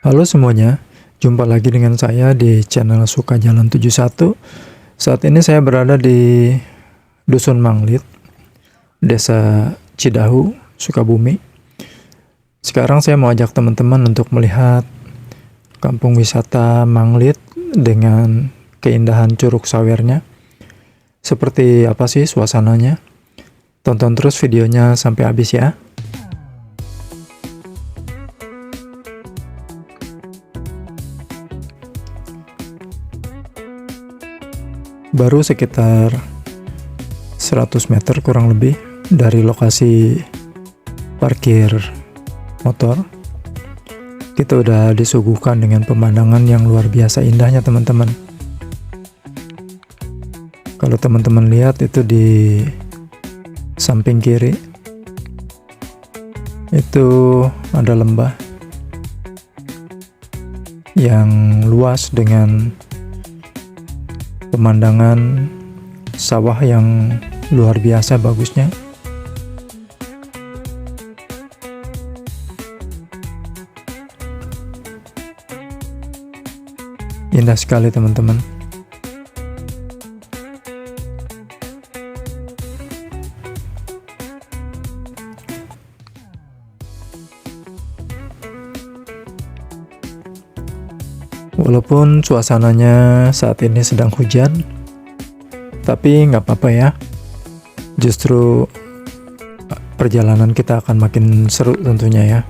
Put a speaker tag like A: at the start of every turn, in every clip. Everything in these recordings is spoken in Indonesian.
A: Halo semuanya, jumpa lagi dengan saya di channel Suka Jalan 71. Saat ini saya berada di Dusun Manglit, Desa Cidahu, Sukabumi. Sekarang saya mau ajak teman-teman untuk melihat kampung wisata Manglit dengan keindahan Curug Sawernya. Seperti apa sih suasananya? Tonton terus videonya sampai habis ya. Baru sekitar 100 meter kurang lebih dari lokasi parkir motor, kita udah disuguhkan dengan pemandangan yang luar biasa indahnya teman-teman. Kalau teman-teman lihat itu di samping kiri itu ada lembah yang luas dengan pemandangan sawah yang luar biasa bagusnya. Indah sekali teman-teman. Walaupun suasananya saat ini sedang hujan, tapi nggak apa-apa ya. Justru perjalanan kita akan makin seru tentunya ya.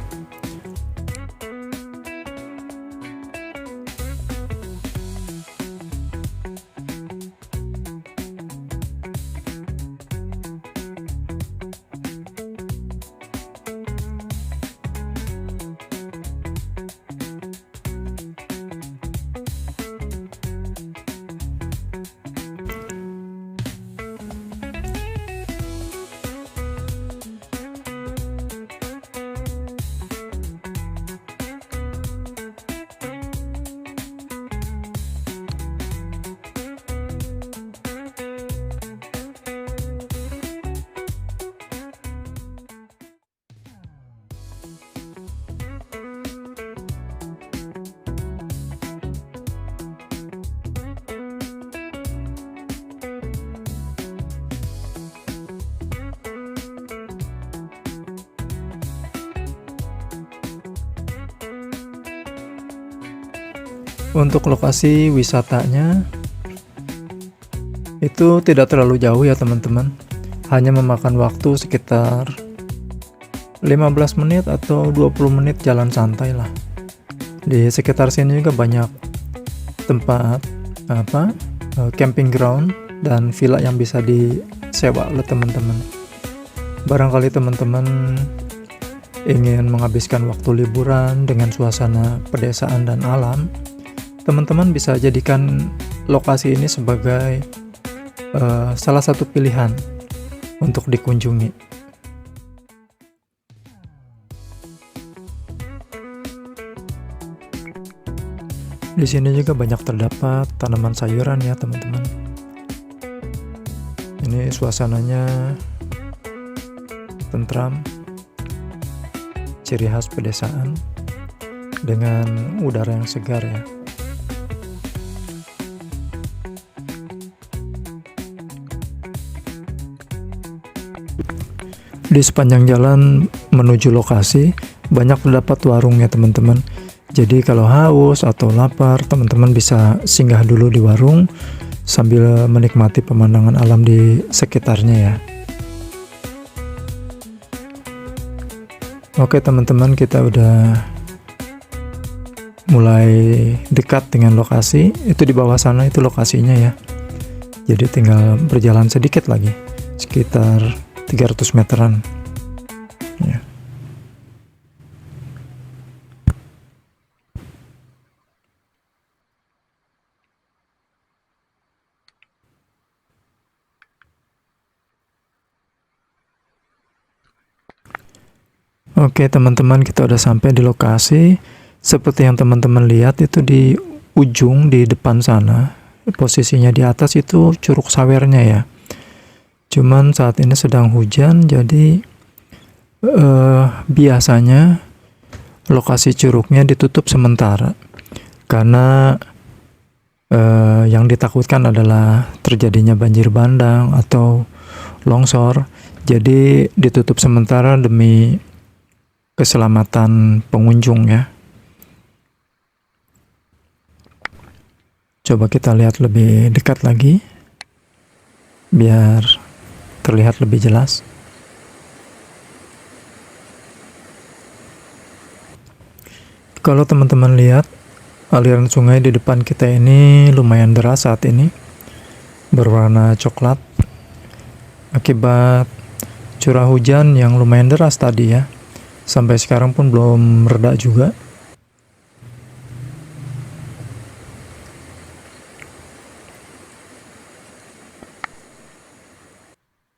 A: Untuk lokasi wisatanya itu tidak terlalu jauh ya teman-teman. Hanya memakan waktu sekitar 15 menit atau 20 menit jalan santai lah. Di sekitar sini juga banyak tempat camping ground dan villa yang bisa disewa oleh teman-teman. Barangkali teman-teman ingin menghabiskan waktu liburan dengan suasana pedesaan dan alam, teman-teman bisa jadikan lokasi ini sebagai salah satu pilihan untuk dikunjungi. Di sini juga banyak terdapat tanaman sayuran ya teman-teman. Ini suasananya tentram, ciri khas pedesaan dengan udara yang segar ya. Di sepanjang jalan menuju lokasi banyak terdapat warung ya teman-teman. Jadi kalau haus atau lapar, teman-teman bisa singgah dulu di warung sambil menikmati pemandangan alam di sekitarnya ya. Oke teman-teman, kita udah mulai dekat dengan lokasi. Itu di bawah sana itu lokasinya ya. Jadi tinggal berjalan sedikit lagi, sekitar 300 meteran ya. Oke teman-teman, kita udah sampai di lokasi. Seperti yang teman-teman lihat itu di ujung di depan sana, posisinya di atas itu Curug Sawernya ya. Cuman saat ini sedang hujan, jadi biasanya lokasi curugnya ditutup sementara karena yang ditakutkan adalah terjadinya banjir bandang atau longsor. Jadi ditutup sementara demi keselamatan pengunjung ya. Coba kita lihat lebih dekat lagi biar terlihat lebih jelas. Kalau teman-teman lihat, aliran sungai di depan kita ini lumayan deras saat ini, berwarna coklat akibat curah hujan yang lumayan deras tadi ya. Sampai sekarang pun belum reda juga.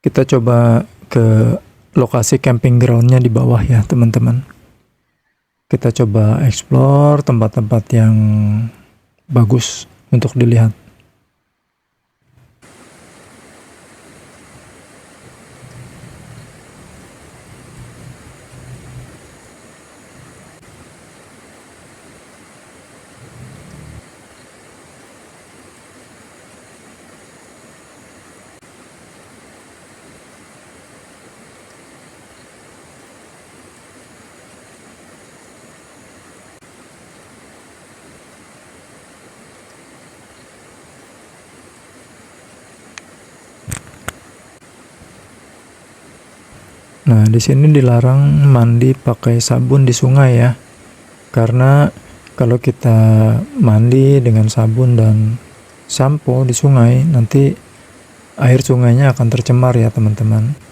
A: Kita coba ke lokasi camping groundnya di bawah ya teman-teman. Kita coba explore tempat-tempat yang bagus untuk dilihat. Nah, di sini dilarang mandi pakai sabun di sungai ya. Karena kalau kita mandi dengan sabun dan sampo di sungai, nanti air sungainya akan tercemar ya, teman-teman.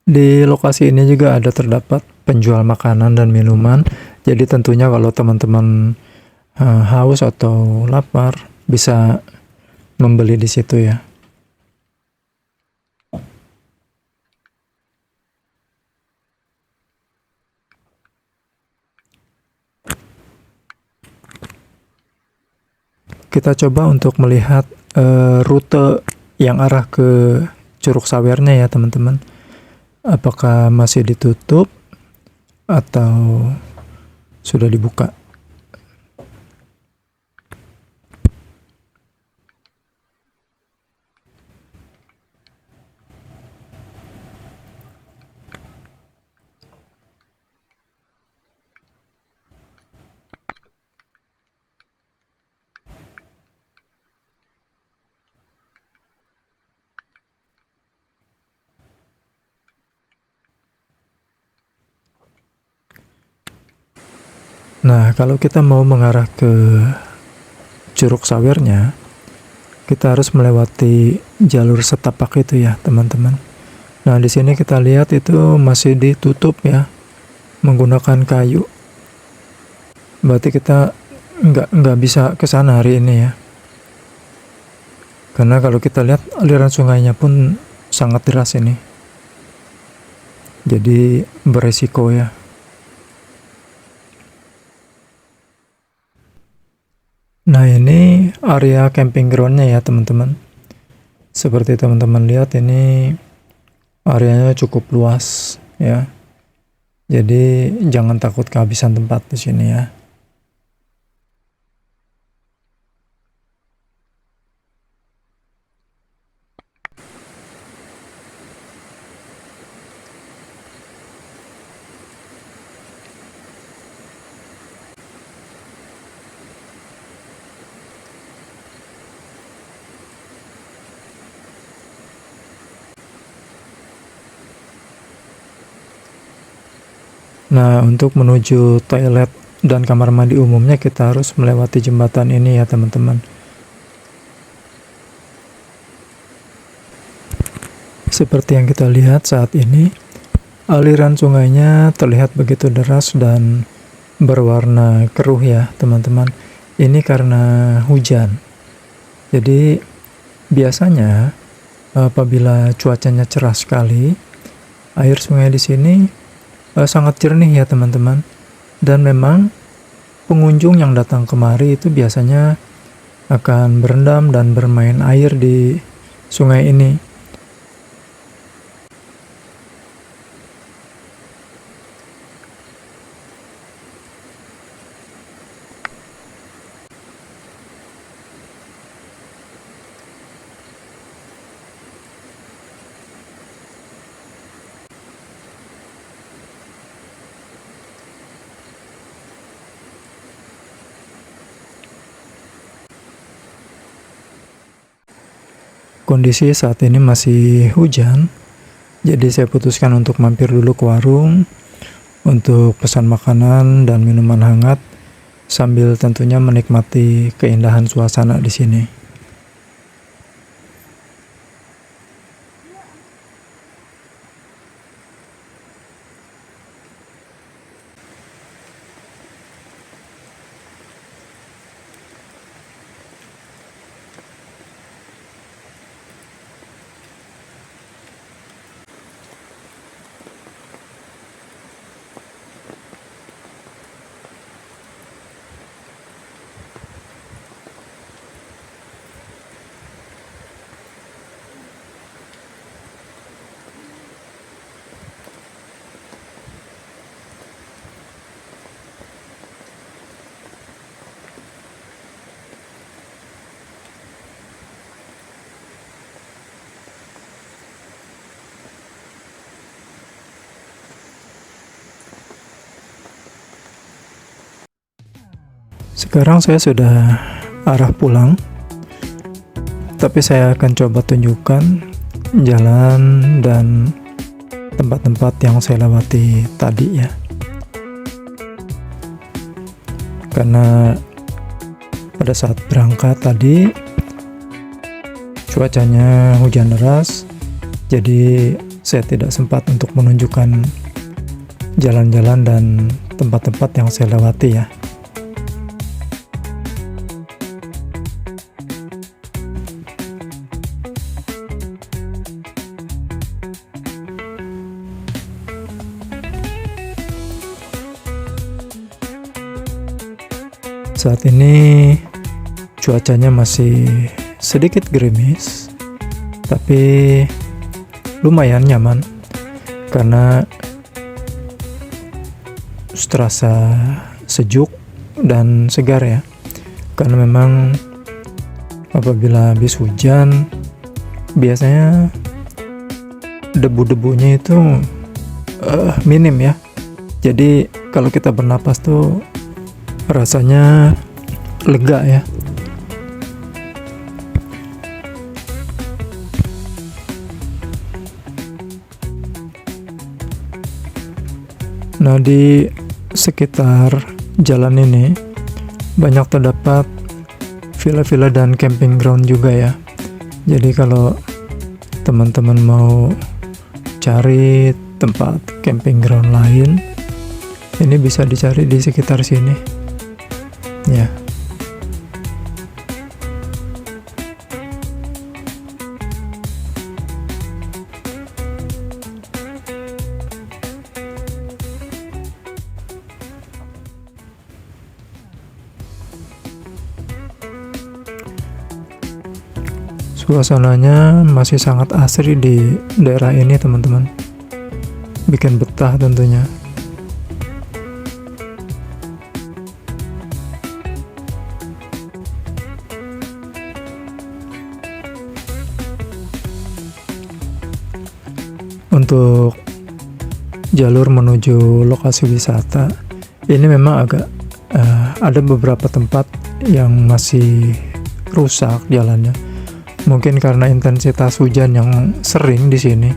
A: Di lokasi ini juga ada terdapat penjual makanan dan minuman. Jadi tentunya kalau teman-teman haus atau lapar bisa membeli di situ ya. Kita coba untuk melihat rute yang arah ke Curug Sawernya ya teman-teman. Apakah masih ditutup atau sudah dibuka? Nah, kalau kita mau mengarah ke Curug Sawernya, kita harus melewati jalur setapak itu ya, teman-teman. Nah, di sini kita lihat itu masih ditutup ya, menggunakan kayu. Berarti kita nggak bisa ke sana hari ini ya. Karena kalau kita lihat aliran sungainya pun sangat deras ini. Jadi beresiko ya. Nah, ini area camping groundnya ya teman-teman. Seperti teman-teman lihat ini areanya cukup luas ya. Jadi jangan takut kehabisan tempat di sini ya. Nah, untuk menuju toilet dan kamar mandi umumnya kita harus melewati jembatan ini ya teman-teman. Seperti yang kita lihat saat ini, aliran sungainya terlihat begitu deras dan berwarna keruh ya teman-teman. Ini karena hujan. Jadi biasanya apabila cuacanya cerah sekali, air sungai di sini sangat jernih ya teman-teman. Dan memang pengunjung yang datang kemari itu biasanya akan berendam dan bermain air di sungai ini. Kondisi saat ini masih hujan, jadi saya putuskan untuk mampir dulu ke warung untuk pesan makanan dan minuman hangat sambil tentunya menikmati keindahan suasana di sini. Sekarang saya sudah arah pulang, tapi saya akan coba tunjukkan jalan dan tempat-tempat yang saya lewati tadi ya. Karena pada saat berangkat tadi cuacanya hujan deras, jadi saya tidak sempat untuk menunjukkan jalan-jalan dan tempat-tempat yang saya lewati ya. Saat ini cuacanya masih sedikit gerimis, tapi lumayan nyaman karena terasa sejuk dan segar ya. Karena memang apabila habis hujan biasanya debu-debunya itu minim ya. Jadi kalau kita bernapas tuh rasanya lega ya. Nah, di sekitar jalan ini banyak terdapat villa-villa dan camping ground juga ya. Jadi kalau teman-teman mau cari tempat camping ground lain, ini bisa dicari di sekitar sini ya. Suasananya masih sangat asri di daerah ini teman-teman, bikin betah tentunya. Untuk jalur menuju lokasi wisata ini memang agak ada beberapa tempat yang masih rusak jalannya. Mungkin karena intensitas hujan yang sering di sini,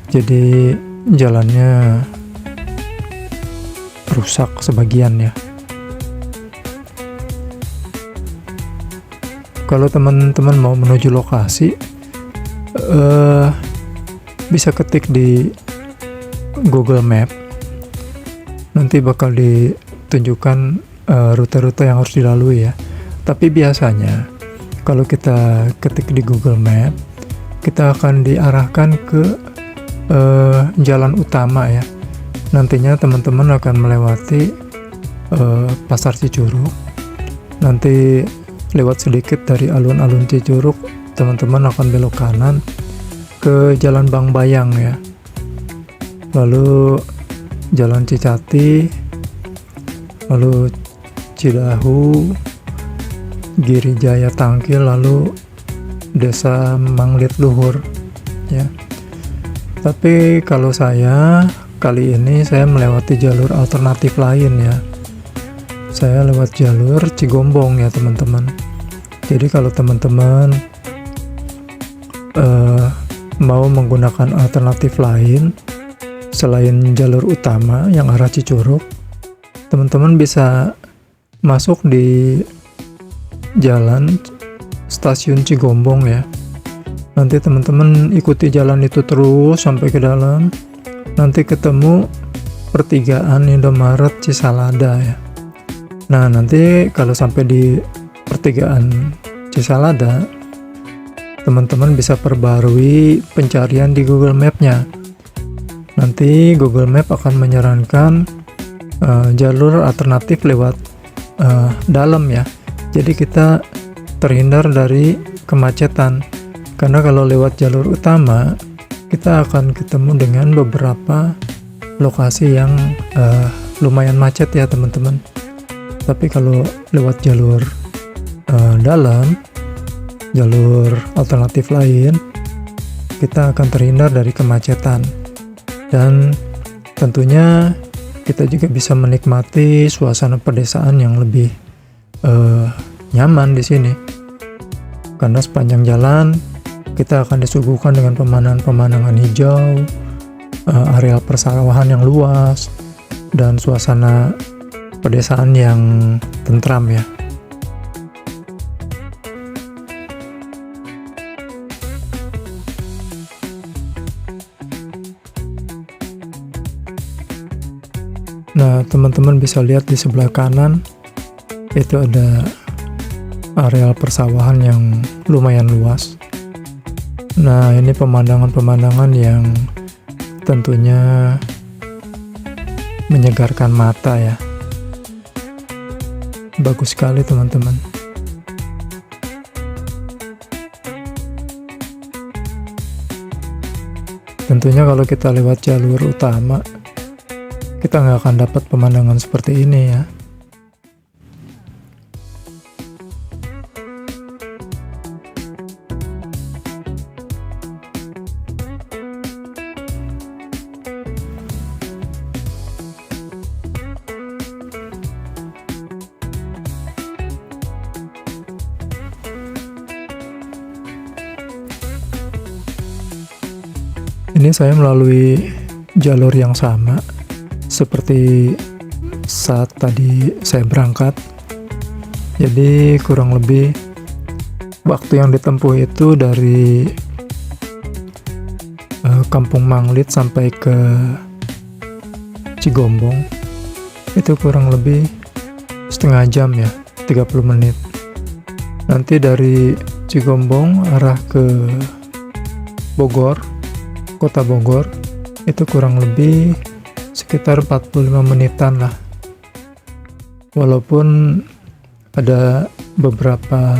A: jadi jalannya rusak sebagian ya. Kalau teman-teman mau menuju lokasi, bisa ketik di Google Map, nanti bakal tunjukkan rute-rute yang harus dilalui ya. Tapi biasanya kalau kita ketik di Google Map, kita akan diarahkan ke jalan utama ya. Nantinya teman-teman akan melewati Pasar Cicurug. Nanti lewat sedikit dari alun-alun Cicurug, teman-teman akan belok kanan ke Jalan Bang Bayang ya. Lalu Jalan Cicati, lalu Cidahu, Girijaya Tangkil, lalu Desa Manglit Luhur ya. Tapi kalau saya kali ini saya melewati jalur alternatif lain ya. Saya lewat jalur Cigombong ya teman-teman. Jadi kalau teman-teman mau menggunakan alternatif lain selain jalur utama yang arah Cicurug, teman-teman bisa masuk di jalan stasiun Cigombong ya. Nanti teman-teman ikuti jalan itu terus sampai ke dalam, nanti ketemu pertigaan Indomaret Cisalada ya. Nah nanti kalau sampai di pertigaan Cisalada, teman-teman bisa perbarui pencarian di Google Map-nya. Nanti Google Map akan menyarankan jalur alternatif lewat dalam ya. Jadi kita terhindar dari kemacetan. Karena kalau lewat jalur utama, kita akan ketemu dengan beberapa lokasi yang lumayan macet ya teman-teman. Tapi kalau lewat jalur dalam, jalur alternatif lain, kita akan terhindar dari kemacetan. Dan tentunya kita juga bisa menikmati suasana pedesaan yang lebih nyaman di sini. Karena sepanjang jalan kita akan disuguhkan dengan pemandangan hijau, areal persawahan yang luas, dan suasana pedesaan yang tentram ya. Nah, teman-teman bisa lihat di sebelah kanan itu ada areal persawahan yang lumayan luas. Nah, ini pemandangan-pemandangan yang tentunya menyegarkan mata ya. Bagus sekali teman-teman. Tentunya kalau kita lewat jalur utama, kita nggak akan dapat pemandangan seperti ini ya. Ini saya melalui jalur yang sama seperti saat tadi saya berangkat. Jadi kurang lebih waktu yang ditempuh itu dari Kampung Manglit sampai ke Cigombong itu kurang lebih setengah jam ya, 30 menit. Nanti dari Cigombong arah ke Bogor, Kota Bogor, itu kurang lebih sekitar 45 menitan lah. Walaupun ada beberapa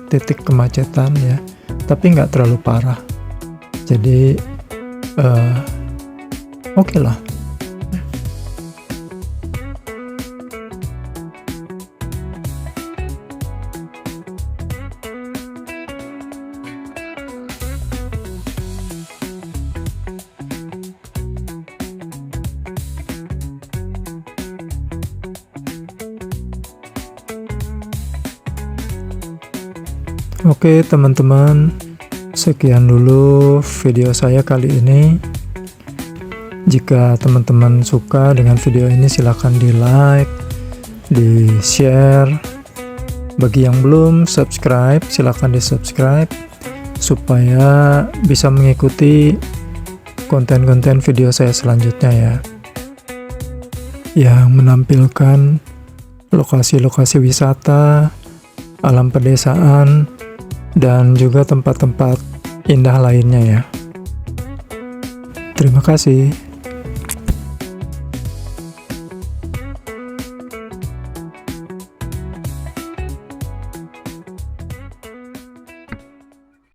A: titik kemacetan ya, tapi nggak terlalu parah. Jadi oke lah. Oke teman-teman, sekian dulu video saya kali ini. Jika teman-teman suka dengan video ini, silahkan di like, di share. Bagi yang belum subscribe, silahkan di subscribe supaya bisa mengikuti konten-konten video saya selanjutnya ya, yang menampilkan lokasi-lokasi wisata, alam pedesaan, dan juga tempat-tempat indah lainnya ya. Terima kasih.